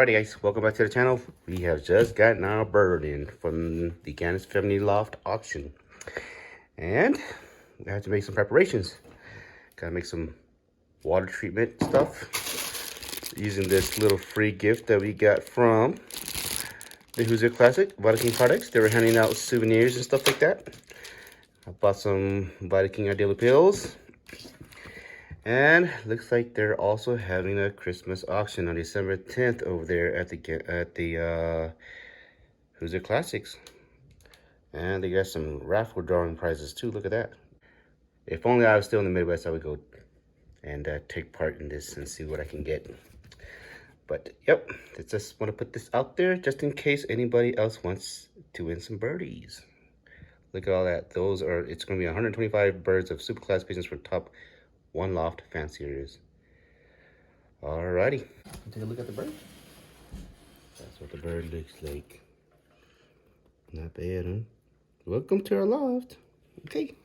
Alrighty guys, welcome back to the channel. We have just gotten our bird in from the Pigeons Family Loft auction. And we have to make some preparations. Gotta make some water treatment stuff using this little free gift that we got from the Hoosier Classic King products. They were handing out souvenirs and stuff like that. I bought some King Ideal pills. And looks like they're also having a Christmas auction on December 10th over there at the Hoosier Classics. And they got some raffle drawing prizes too. Look at that. If only I was still in the Midwest, I would go and take part in this and see what I can get. But yep, I just want to put this out there just in case anybody else wants to win some birdies. Look at all that. It's going to be 125 birds of super class pigeons for top one Loft fan series. Alrighty, take a look at the bird. That's what the bird looks like. Not bad, huh? Welcome to our loft. Okay.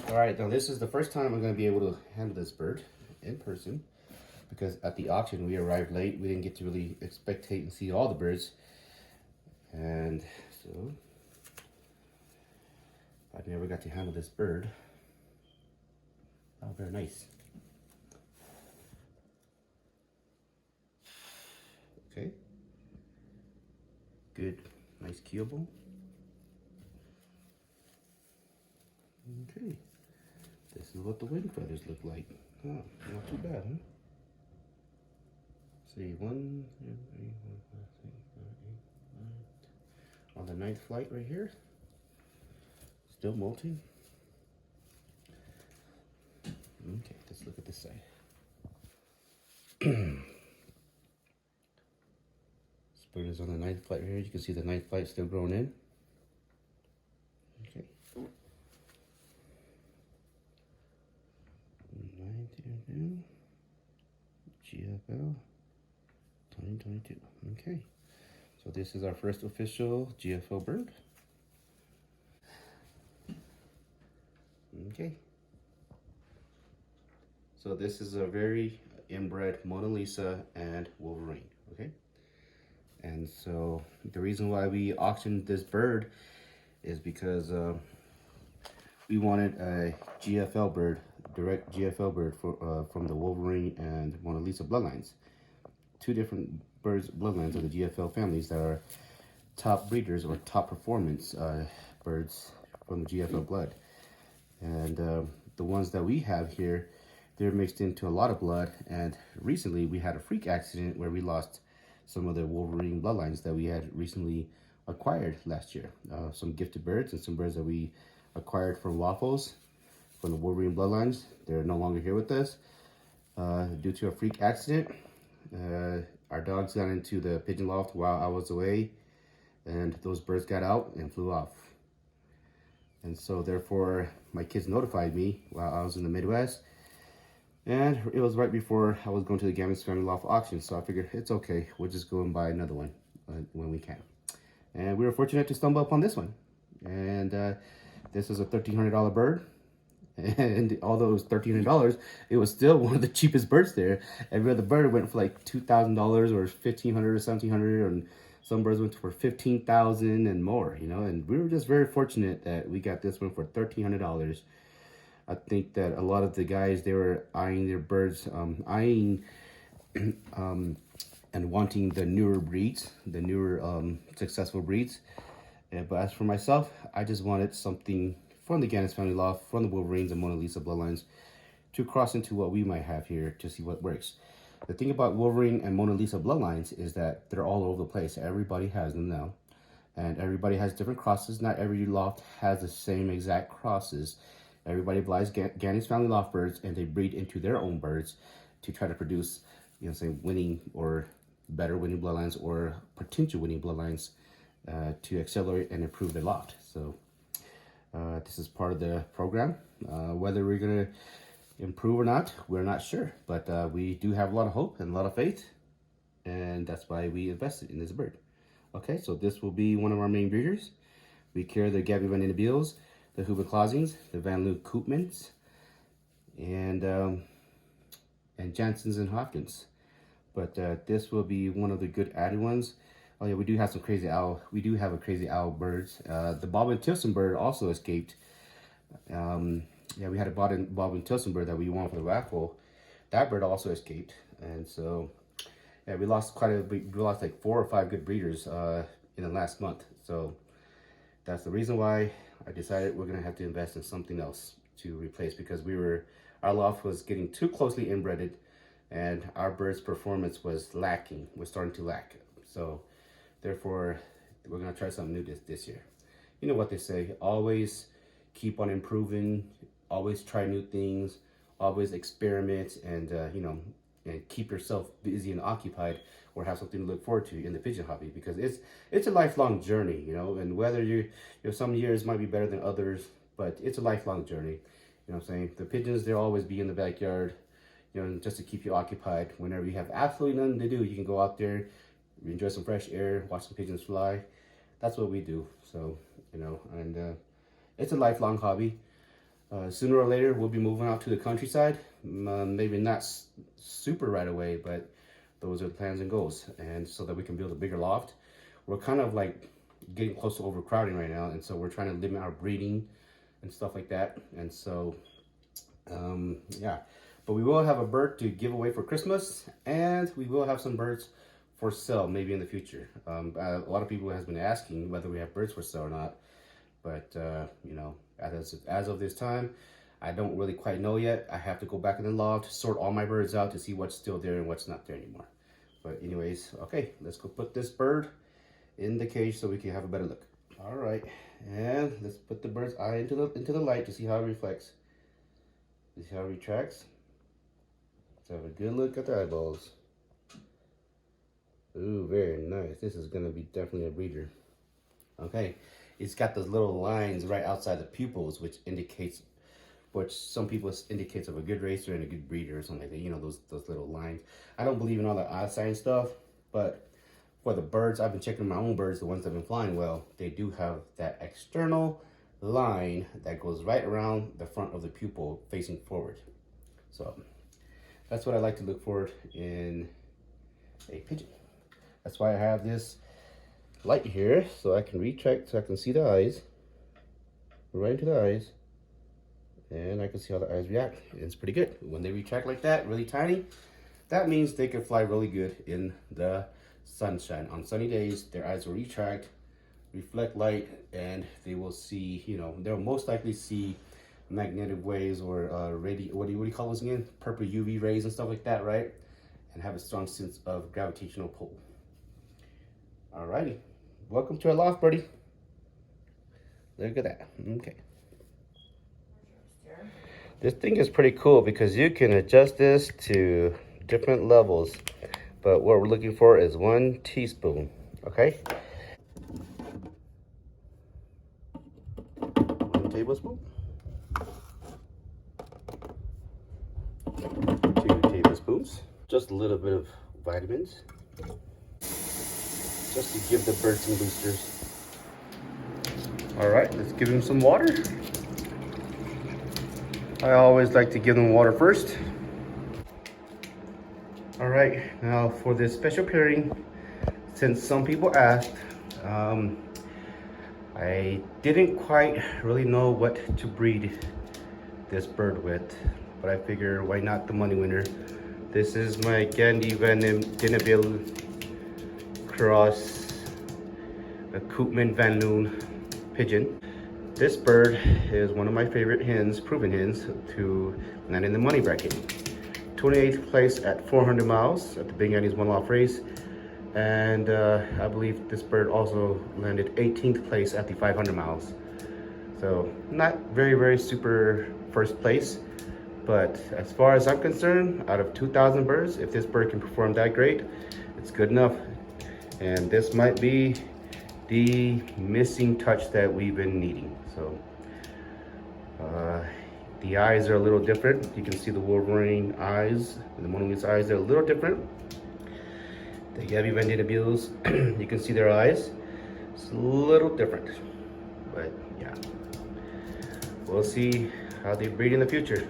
Alright, now this is the first time I'm going to be able to handle this bird in person, because at the auction we arrived late. We didn't get to really spectate and see all the birds, and so I never got to handle this bird. Oh, very nice. Okay. Good, nice keyable. Okay. This is what the wing feathers look like. Oh, not too bad, huh? Let's see, 1, 2, 3, 4, 5, 6, 7, 8, 9. On the 9th flight right here. Still molting. Okay, let's look at this side. Bird is on the 9th flight right here. You can see the 9th flight still growing in. Okay. 9 GFL 2022. Okay. So this is our first official GFL bird. Okay. So this is a very inbred Mona Lisa and Wolverine. Okay. And so the reason why we auctioned this bird is because we wanted a GFL bird, direct GFL bird from the Wolverine and Mona Lisa bloodlines. Two different birds bloodlines of the GFL families that are top breeders or top performance birds from the GFL blood. And the ones that we have here, they're mixed into a lot of blood. And recently we had a freak accident where we lost some of the Wolverine bloodlines that we had recently acquired last year. Some gifted birds and some birds that we acquired from Waffles from the Wolverine bloodlines. They're no longer here with us due to a freak accident. Our dogs got into the pigeon loft while I was away, and those birds got out and flew off. And so therefore my kids notified me while I was in the Midwest, and it was right before I was going to the Pigeons Family Loft auction. So I figured it's okay, we'll just go and buy another one when we can. And we were fortunate to stumble upon this one. And this is a $1,300 bird. And although it was $1,300, it was still one of the cheapest birds there. Every other bird went for like $2,000 or $1,500 or $1,700, and some birds went for $15,000 and more, you know. And we were just very fortunate that we got this one for $1,300. I think that a lot of the guys, they were eyeing their birds, and wanting the newer breeds, the newer successful breeds. But as for myself, I just wanted something from the Pigeons Family Loft, from the Wolverines and Mona Lisa bloodlines, to cross into what we might have here to see what works. The thing about Wolverine and Mona Lisa bloodlines is that they're all over the place. Everybody has them now, and everybody has different crosses. Not every loft has the same exact crosses. Everybody buys Pigeons Family Loft birds, and they breed into their own birds to try to produce, you know, say winning or better winning bloodlines or potential winning bloodlines to accelerate and improve their loft. So this is part of the program. Whether we're gonna improve or not, we're not sure, but we do have a lot of hope and a lot of faith, and that's why we invested in this bird. Okay, so this will be one of our main breeders. We carry the Gabby Van Bills, the Huber Clausings, the Van Loo Koopmans, and and Jansen's and Hopkins. But this will be one of the good added ones. Oh yeah, we do have some crazy owl. We do have a crazy owl birds. The Bob and Tilson bird also escaped. Yeah, we had a Bob and Tilson bird that we won for the raffle. That bird also escaped, and so yeah, we lost quite a bit. We lost like 4 or 5 good breeders in the last month. So that's the reason why I decided we're gonna have to invest in something else to replace, because our loft was getting too closely inbreded, and our bird's performance was lacking. Was starting to lack. So therefore, we're gonna try something new this year. You know what they say: always keep on improving, always try new things, always experiment, and and keep yourself busy and occupied, or have something to look forward to in the pigeon hobby, because it's a lifelong journey, and whether some years might be better than others, but it's a lifelong journey. You know what I'm saying? The pigeons, they'll always be in the backyard, just to keep you occupied. Whenever you have absolutely nothing to do, you can go out there, enjoy some fresh air, watch some pigeons fly. That's what we do. So, and it's a lifelong hobby. Sooner or later, we'll be moving out to the countryside. Maybe not super right away, but those are the plans and goals. And so that we can build a bigger loft. We're kind of like getting close to overcrowding right now, and so we're trying to limit our breeding and stuff like that. And so, yeah. But we will have a bird to give away for Christmas, and we will have some birds for sale maybe in the future. A lot of people has been asking whether we have birds for sale or not. But, as of this time, I don't really quite know yet. I have to go back in the loft, sort all my birds out to see what's still there and what's not there anymore. But anyways, okay, let's go put this bird in the cage so we can have a better look. All right, and let's put the bird's eye into the light to see how it reflects. See how it retracts. Let's have a good look at the eyeballs. Ooh, very nice. This is gonna be definitely a breeder. Okay. It's got those little lines right outside the pupils, which some people indicates of a good racer and a good breeder or something like that. Those little lines. I don't believe in all the outside stuff, but for the birds, I've been checking my own birds, the ones that have been flying well. They do have that external line that goes right around the front of the pupil facing forward. So that's what I like to look for in a pigeon. That's why I have this light here, so I can retract, so I can see the eyes, right into the eyes, and I can see how the eyes react. It's pretty good. When they retract like that, really tiny, that means they can fly really good in the sunshine. On sunny days, their eyes will retract, reflect light, and they will see, they'll most likely see magnetic waves or what do you call those again? Purple UV rays and stuff like that, right? And have a strong sense of gravitational pull. Alrighty. Welcome to our loft, birdie. Look at that. Okay. This thing is pretty cool because you can adjust this to different levels. But what we're looking for is 1 teaspoon. Okay? 1 tablespoon. 2 tablespoons. Just a little bit of vitamins, just to give the bird some boosters. All right, let's give him some water. I always like to give them water first. All right, now for this special pairing, since some people asked, I didn't quite really know what to breed this bird with, but I figure why not the money winner. This is my Gandhi Van Dinnebill cross a Koopman Van Loon pigeon. This bird is one of my favorite hens, proven hens, to land in the money bracket. 28th place at 400 miles at the Big Annie's one off race. And I believe this bird also landed 18th place at the 500 miles. So not very, very super first place. But as far as I'm concerned, out of 2,000 birds, if this bird can perform that great, it's good enough. And this might be the missing touch that we've been needing. So the eyes are a little different. You can see the Wolverine eyes, the Mona Lisa eyes are a little different. The Gabby Van Bills, you can see their eyes. It's a little different, but yeah. We'll see how they breed in the future.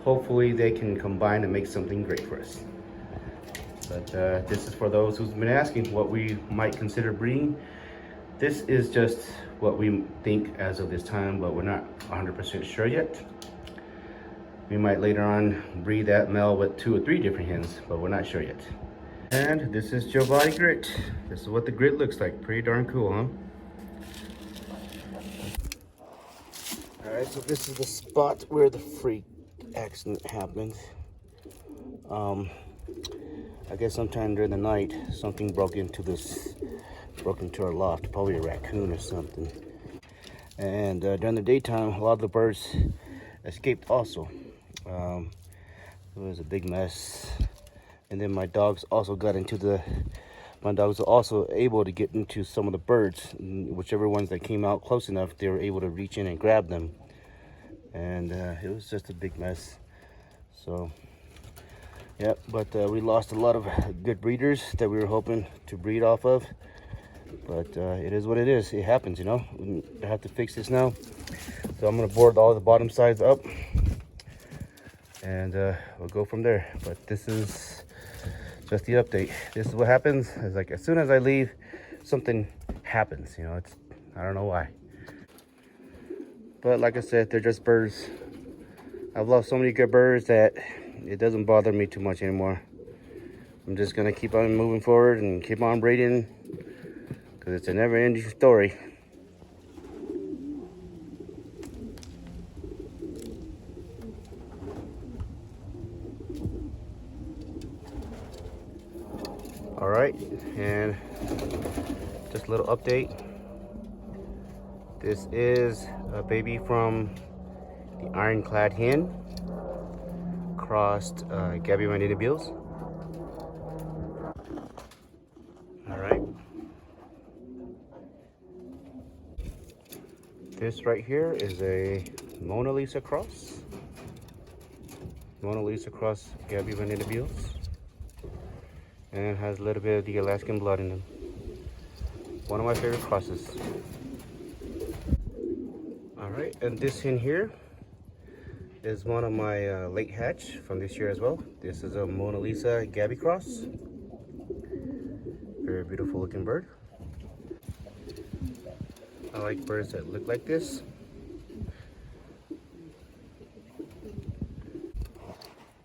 hopefully they can combine and make something great for us. But this is for those who's been asking what we might consider breeding. This is just what we think as of this time, but we're not 100% sure yet. We might later on breed that male with 2 or 3 different hens, but we're not sure yet. And this is Giovanni grit. This is what the grit looks like. Pretty darn cool, huh? Alright, so this is the spot where the freak accident happened. I guess sometime during the night, something broke into our loft, probably a raccoon or something. And during the daytime, a lot of the birds escaped also. It was a big mess. And then my dogs also able to get into some of the birds. Whichever ones that came out close enough, they were able to reach in and grab them. And it was just a big mess. So, yeah, but we lost a lot of good breeders that we were hoping to breed off of. But it is what it is. It happens, you know. We have to fix this now. So I'm gonna board all the bottom sides up, and we'll go from there. But this is just the update. This is what happens. It's like as soon as I leave, something happens. You know, I don't know why. But like I said, they're just birds. I've lost so many good birds that it doesn't bother me too much anymore. I'm just gonna keep on moving forward and keep on breeding, because it's a never-ending story. All right, and just a little update. This is a baby from the ironclad hen, crossed Gabby Manita Beals. All right. This right here is a Mona Lisa cross. Mona Lisa cross Gabby Manita Beals. And it has a little bit of the Alaskan blood in them. One of my favorite crosses. All right, and this hen here is one of my late hatch from this year as well. This is a Mona Lisa Gabby cross. Very beautiful looking bird. I like birds that look like this.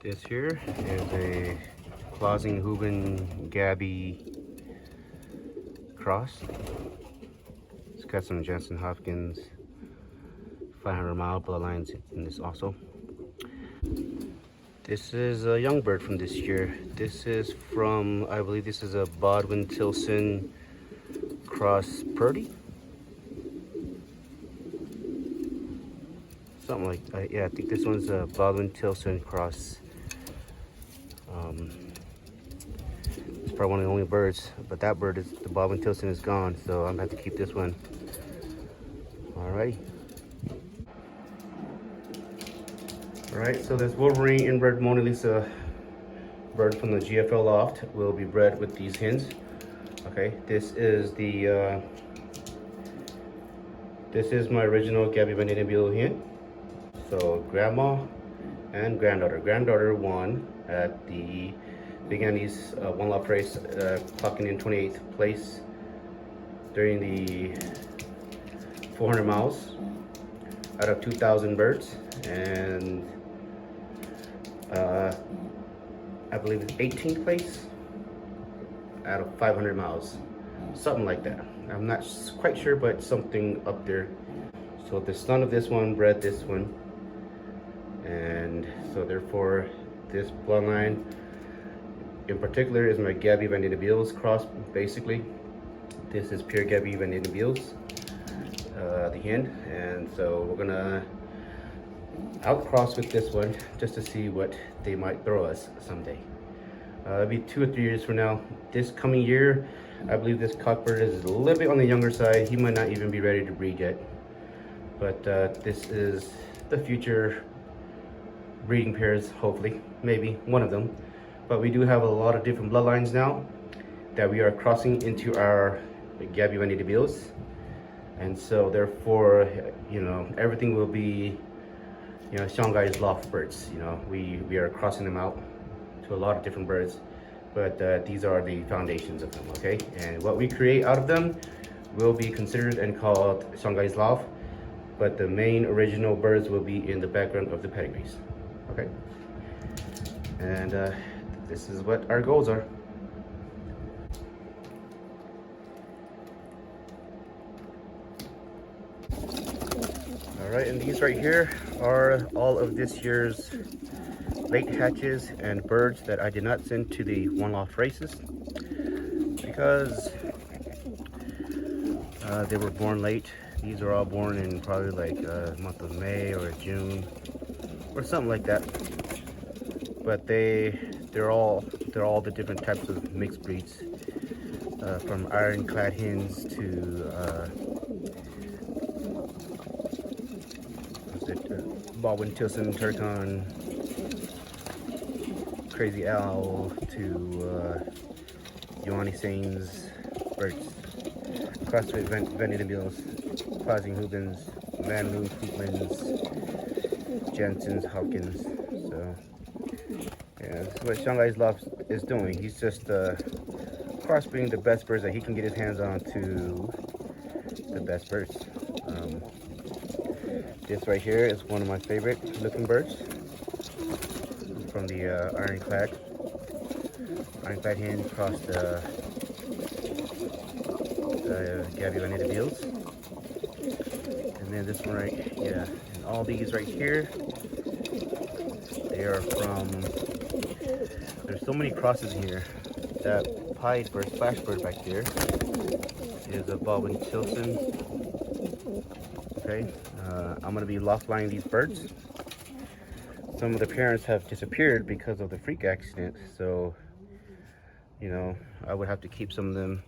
This here is a Clausing-Huben Gabby cross. It's got some Jensen Hopkins 500-mile bloodlines in this also. This is a young bird from this year. This is from, I believe this is a Bodwin Tilson cross Purdy. Something like that. Yeah, I think this one's a Bodwin Tilson cross. It's probably one of the only birds, but that bird is, the Bodwin Tilson is gone, so I'm gonna have to keep this one. Alrighty. Alright, so this Wolverine inbred Mona Lisa bird from the GFL Loft will be bred with these hens. Okay, this is my original Gabby Manita Beal hen. So grandma and granddaughter. Granddaughter won at the Big Andy's One Loft race, clocking in 28th place during the 400 miles out of 2,000 birds, and I believe it's 18th place out of 500 miles, something like that. I'm not quite sure, but something up there. So the son of this one bred this one, and so therefore this bloodline in particular is my Gabby Manita Beals cross. Basically, this is pure Gabby Manita Beals, the hen, and so we're gonna outcross with this one just to see what they might throw us someday. It'll be 2 or 3 years from now. This coming year, I believe this cockbird is a little bit on the younger side. He might not even be ready to breed yet, but this is the future breeding pairs, hopefully, maybe one of them. But we do have a lot of different bloodlines now that we are crossing into our Gabby Manita Beals, and so therefore, you know, everything will be you know, Shanghai's Loft birds. You know, we are crossing them out to a lot of different birds, but these are the foundations of them, okay? And what we create out of them will be considered and called Shanghai's Loft, but the main original birds will be in the background of the pedigrees, okay? And this is what our goals are. All right, and these right here are all of this year's late hatches and birds that I did not send to the one loft races because they were born late. These are all born in probably like month of May or June or something like that. But they're all the different types of mixed breeds, from ironclad hens to Baldwin Tilson Turcon, Crazy Owl to Ioanni Sains birds, CrossFit Vanderbilts, Pausing Hubens, Van Loon Koopmans, Jensen's Hopkins. So yeah, this is what Shanghai's Loft is doing. He's just crossbreeding the best birds that he can get his hands on to the best birds. This right here is one of my favorite looking birds from the ironclad hen across the Gavial Nidibils. And then this one right, yeah, and all these right here, they are from, there's so many crosses in here. That pied bird, splash bird back there is a Baldwin Tilson. Okay, I'm gonna be loft lining these birds. Some of the parents have disappeared because of the freak accident, so you know, I would have to keep some of them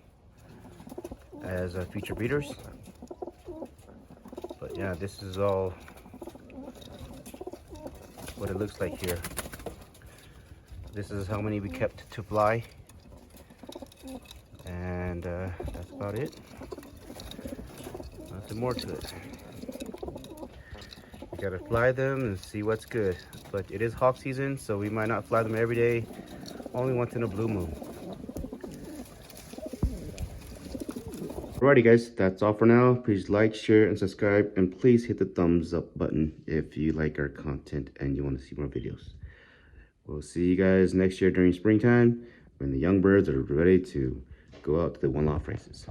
as future breeders. But yeah, this is all what it looks like here. This is how many we kept to fly, and that's about it. Nothing more to it. You gotta fly them and see what's good. But it is hawk season, so we might not fly them every day, only once in a blue moon. Alrighty guys, that's all for now. Please like, share, and subscribe, and please hit the thumbs up button if you like our content and you want to see more videos. We'll see you guys next year during springtime when the young birds are ready to go out to the one loft races.